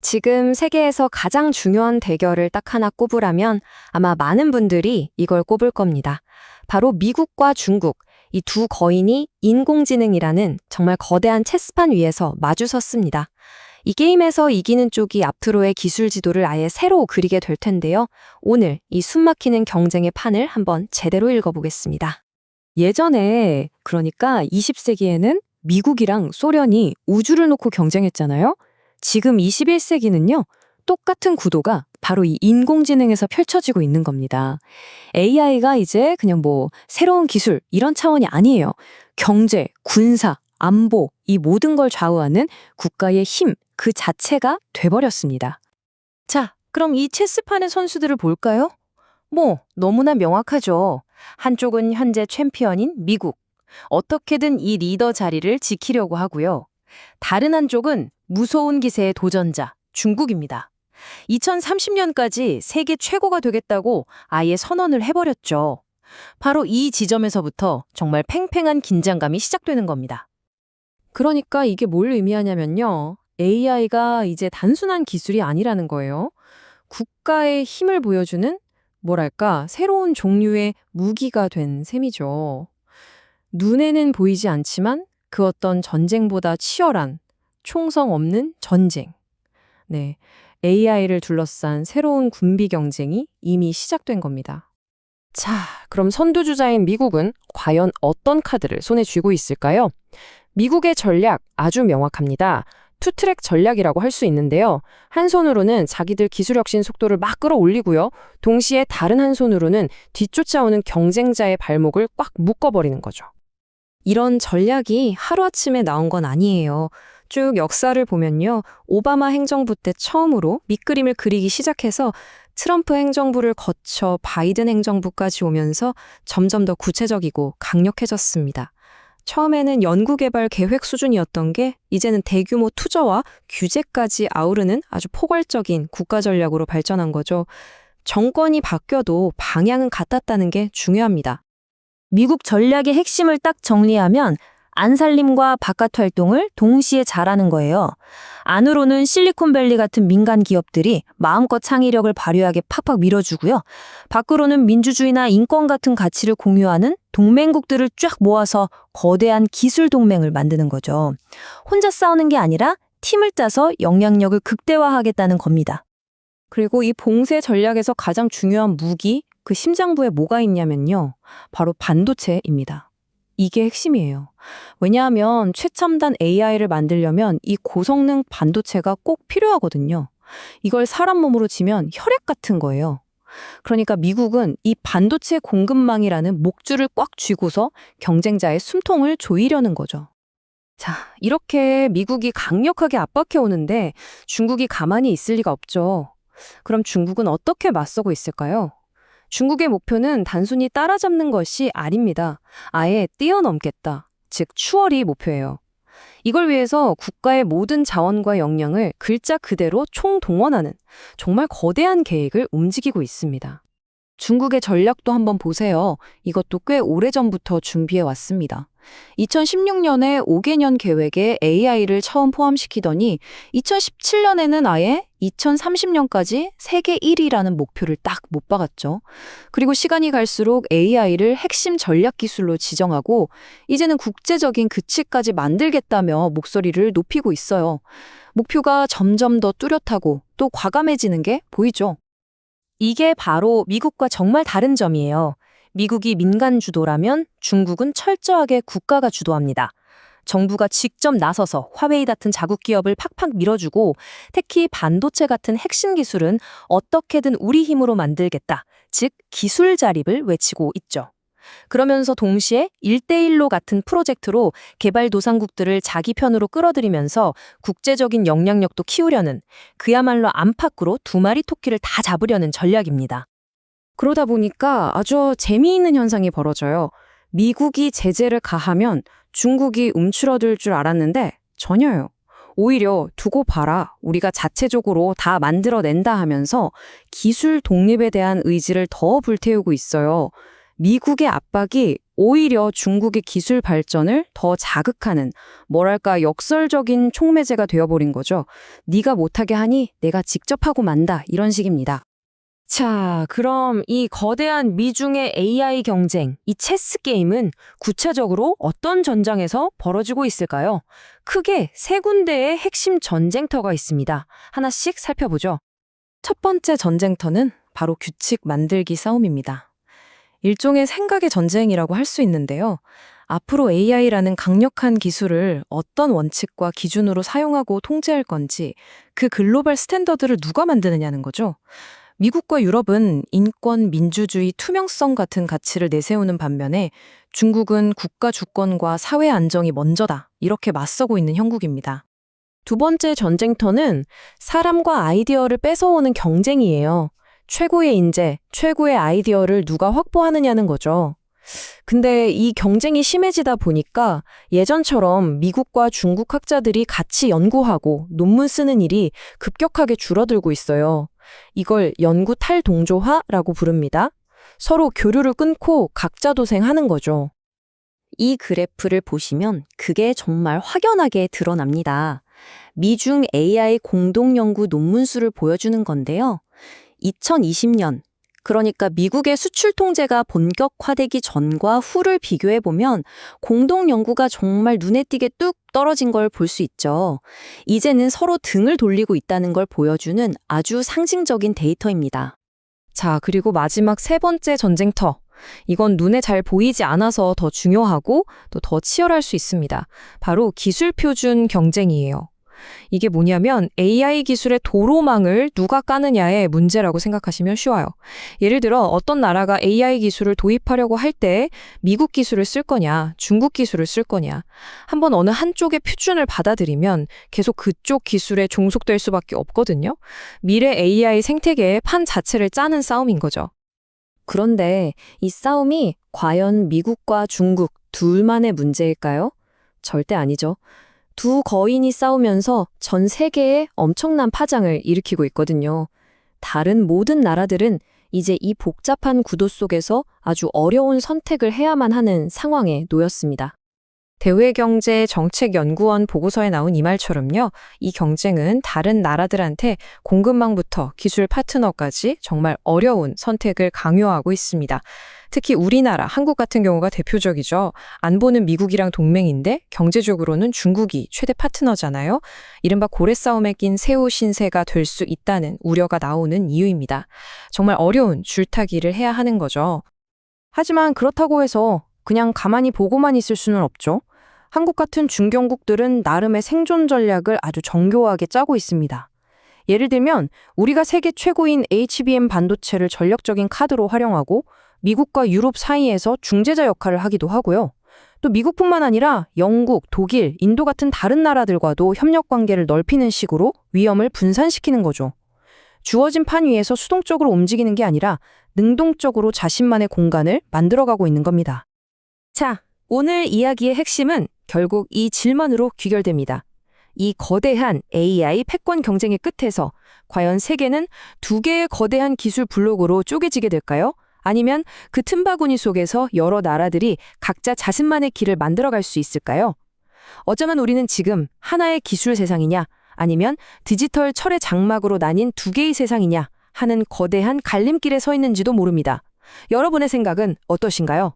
지금 세계에서 가장 중요한 대결을 딱 하나 꼽으라면 아마 많은 분들이 이걸 꼽을 겁니다. 바로 미국과 중국, 이 두 거인이 인공지능이라는 정말 거대한 체스판 위에서 마주섰습니다. 이 게임에서 이기는 쪽이 앞으로의 기술 지도를 아예 새로 그리게 될 텐데요. 오늘 이 숨막히는 경쟁의 판을 한번 제대로 읽어보겠습니다. 예전에, 그러니까 20세기에는 미국이랑 소련이 우주를 놓고 경쟁했잖아요. 지금 21세기는요, 똑같은 구도가 바로 이 인공지능에서 펼쳐지고 있는 겁니다. AI가 이제 그냥 새로운 기술 이런 차원이 아니에요. 경제, 군사, 안보 이 모든 걸 좌우하는 국가의 힘 그 자체가 돼버렸습니다. 자, 그럼 이 체스판의 선수들을 볼까요? 너무나 명확하죠. 한쪽은 현재 챔피언인 미국. 어떻게든 이 리더 자리를 지키려고 하고요. 다른 한쪽은 무서운 기세의 도전자, 중국입니다. 2030년까지 세계 최고가 되겠다고 아예 선언을 해버렸죠. 바로 이 지점에서부터 정말 팽팽한 긴장감이 시작되는 겁니다. 그러니까 이게 뭘 의미하냐면요. AI가 이제 단순한 기술이 아니라는 거예요. 국가의 힘을 보여주는 새로운 종류의 무기가 된 셈이죠. 눈에는 보이지 않지만 그 어떤 전쟁보다 치열한 총성 없는 전쟁. 네, AI를 둘러싼 새로운 군비 경쟁이 이미 시작된 겁니다. 자, 그럼 선두주자인 미국은 과연 어떤 카드를 손에 쥐고 있을까요? 미국의 전략 아주 명확합니다. 투트랙 전략이라고 할 수 있는데요. 한 손으로는 자기들 기술 혁신 속도를 막 끌어올리고요. 동시에 다른 한 손으로는 뒤쫓아오는 경쟁자의 발목을 꽉 묶어버리는 거죠. 이런 전략이 하루아침에 나온 건 아니에요. 쭉 역사를 보면요. 오바마 행정부 때 처음으로 밑그림을 그리기 시작해서 트럼프 행정부를 거쳐 바이든 행정부까지 오면서 점점 더 구체적이고 강력해졌습니다. 처음에는 연구개발 계획 수준이었던 게 이제는 대규모 투자와 규제까지 아우르는 아주 포괄적인 국가 전략으로 발전한 거죠. 정권이 바뀌어도 방향은 같았다는 게 중요합니다. 미국 전략의 핵심을 딱 정리하면 안살림과 바깥 활동을 동시에 잘하는 거예요. 안으로는 실리콘밸리 같은 민간 기업들이 마음껏 창의력을 발휘하게 팍팍 밀어주고요. 밖으로는 민주주의나 인권 같은 가치를 공유하는 동맹국들을 쫙 모아서 거대한 기술 동맹을 만드는 거죠. 혼자 싸우는 게 아니라 팀을 짜서 영향력을 극대화하겠다는 겁니다. 그리고 이 봉쇄 전략에서 가장 중요한 무기, 그 심장부에 뭐가 있냐면요. 바로 반도체입니다. 이게 핵심이에요. 왜냐하면 최첨단 AI를 만들려면 이 고성능 반도체가 꼭 필요하거든요. 이걸 사람 몸으로 치면 혈액 같은 거예요. 그러니까 미국은 이 반도체 공급망이라는 목줄을 꽉 쥐고서 경쟁자의 숨통을 조이려는 거죠. 자, 이렇게 미국이 강력하게 압박해 오는데 중국이 가만히 있을 리가 없죠. 그럼 중국은 어떻게 맞서고 있을까요? 중국의 목표는 단순히 따라잡는 것이 아닙니다. 아예 뛰어넘겠다. 즉, 추월이 목표예요. 이걸 위해서 국가의 모든 자원과 역량을 글자 그대로 총동원하는 정말 거대한 계획을 움직이고 있습니다. 중국의 전략도 한번 보세요. 이것도 꽤 오래전부터 준비해 왔습니다. 2016년에 5개년 계획에 AI를 처음 포함시키더니 2017년에는 아예 2030년까지 세계 1위라는 목표를 딱 못 박았죠. 그리고 시간이 갈수록 AI를 핵심 전략 기술로 지정하고 이제는 국제적인 규칙까지 만들겠다며 목소리를 높이고 있어요. 목표가 점점 더 뚜렷하고 또 과감해지는 게 보이죠. 이게 바로 미국과 정말 다른 점이에요. 미국이 민간 주도라면 중국은 철저하게 국가가 주도합니다. 정부가 직접 나서서 화웨이 같은 자국 기업을 팍팍 밀어주고 특히 반도체 같은 핵심 기술은 어떻게든 우리 힘으로 만들겠다. 즉 기술 자립을 외치고 있죠. 그러면서 동시에 1대1로 같은 프로젝트로 개발도상국들을 자기 편으로 끌어들이면서 국제적인 영향력도 키우려는 그야말로 안팎으로 두 마리 토끼를 다 잡으려는 전략입니다. 그러다 보니까 아주 재미있는 현상이 벌어져요. 미국이 제재를 가하면 중국이 움츠러들 줄 알았는데 전혀요. 오히려 두고 봐라, 우리가 자체적으로 다 만들어낸다 하면서 기술 독립에 대한 의지를 더 불태우고 있어요. 미국의 압박이 오히려 중국의 기술 발전을 더 자극하는 뭐랄까 역설적인 촉매제가 되어버린 거죠. 네가 못하게 하니 내가 직접 하고 만다 이런 식입니다. 자, 그럼 이 거대한 미중의 AI 경쟁, 이 체스 게임은 구체적으로 어떤 전장에서 벌어지고 있을까요? 크게 세 군데의 핵심 전쟁터가 있습니다. 하나씩 살펴보죠. 첫 번째 전쟁터는 바로 규칙 만들기 싸움입니다. 일종의 생각의 전쟁이라고 할 수 있는데요. 앞으로 AI라는 강력한 기술을 어떤 원칙과 기준으로 사용하고 통제할 건지 그 글로벌 스탠더드를 누가 만드느냐는 거죠. 미국과 유럽은 인권, 민주주의, 투명성 같은 가치를 내세우는 반면에 중국은 국가 주권과 사회 안정이 먼저다. 이렇게 맞서고 있는 형국입니다. 두 번째 전쟁터는 사람과 아이디어를 뺏어오는 경쟁이에요. 최고의 인재, 최고의 아이디어를 누가 확보하느냐는 거죠. 근데 이 경쟁이 심해지다 보니까 예전처럼 미국과 중국 학자들이 같이 연구하고 논문 쓰는 일이 급격하게 줄어들고 있어요. 이걸 연구 탈동조화라고 부릅니다. 서로 교류를 끊고 각자 도생하는 거죠. 이 그래프를 보시면 그게 정말 확연하게 드러납니다. 미중 AI 공동 연구 논문 수를 보여주는 건데요. 2020년, 그러니까 미국의 수출 통제가 본격화되기 전과 후를 비교해보면 공동 연구가 정말 눈에 띄게 뚝 떨어진 걸 볼 수 있죠. 이제는 서로 등을 돌리고 있다는 걸 보여주는 아주 상징적인 데이터입니다. 자, 그리고 마지막 세 번째 전쟁터. 이건 눈에 잘 보이지 않아서 더 중요하고 또 더 치열할 수 있습니다. 바로 기술 표준 경쟁이에요. 이게 뭐냐면 AI 기술의 도로망을 누가 까느냐의 문제라고 생각하시면 쉬워요. 예를 들어 어떤 나라가 AI 기술을 도입하려고 할 때 미국 기술을 쓸 거냐, 중국 기술을 쓸 거냐. 한번 어느 한쪽의 표준을 받아들이면 계속 그쪽 기술에 종속될 수밖에 없거든요. 미래 AI 생태계의 판 자체를 짜는 싸움인 거죠. 그런데 이 싸움이 과연 미국과 중국 둘만의 문제일까요? 절대 아니죠. 두 거인이 싸우면서 전 세계에 엄청난 파장을 일으키고 있거든요. 다른 모든 나라들은 이제 이 복잡한 구도 속에서 아주 어려운 선택을 해야만 하는 상황에 놓였습니다. 대외경제정책연구원 보고서에 나온 이 말처럼요. 이 경쟁은 다른 나라들한테 공급망부터 기술 파트너까지 정말 어려운 선택을 강요하고 있습니다. 특히 우리나라, 한국 같은 경우가 대표적이죠. 안보는 미국이랑 동맹인데 경제적으로는 중국이 최대 파트너잖아요. 이른바 고래 싸움에 낀 새우 신세가 될 수 있다는 우려가 나오는 이유입니다. 정말 어려운 줄타기를 해야 하는 거죠. 하지만 그렇다고 해서 그냥 가만히 보고만 있을 수는 없죠. 한국 같은 중견국들은 나름의 생존 전략을 아주 정교하게 짜고 있습니다. 예를 들면 우리가 세계 최고인 HBM 반도체를 전략적인 카드로 활용하고 미국과 유럽 사이에서 중재자 역할을 하기도 하고요. 또 미국뿐만 아니라 영국, 독일, 인도 같은 다른 나라들과도 협력 관계를 넓히는 식으로 위험을 분산시키는 거죠. 주어진 판 위에서 수동적으로 움직이는 게 아니라 능동적으로 자신만의 공간을 만들어가고 있는 겁니다. 자, 오늘 이야기의 핵심은 결국 이 질문으로 귀결됩니다. 이 거대한 AI 패권 경쟁의 끝에서 과연 세계는 두 개의 거대한 기술 블록으로 쪼개지게 될까요? 아니면 그 틈바구니 속에서 여러 나라들이 각자 자신만의 길을 만들어갈 수 있을까요? 어쩌면 우리는 지금 하나의 기술 세상이냐, 아니면 디지털 철의 장막으로 나뉜 두 개의 세상이냐 하는 거대한 갈림길에 서 있는지도 모릅니다. 여러분의 생각은 어떠신가요?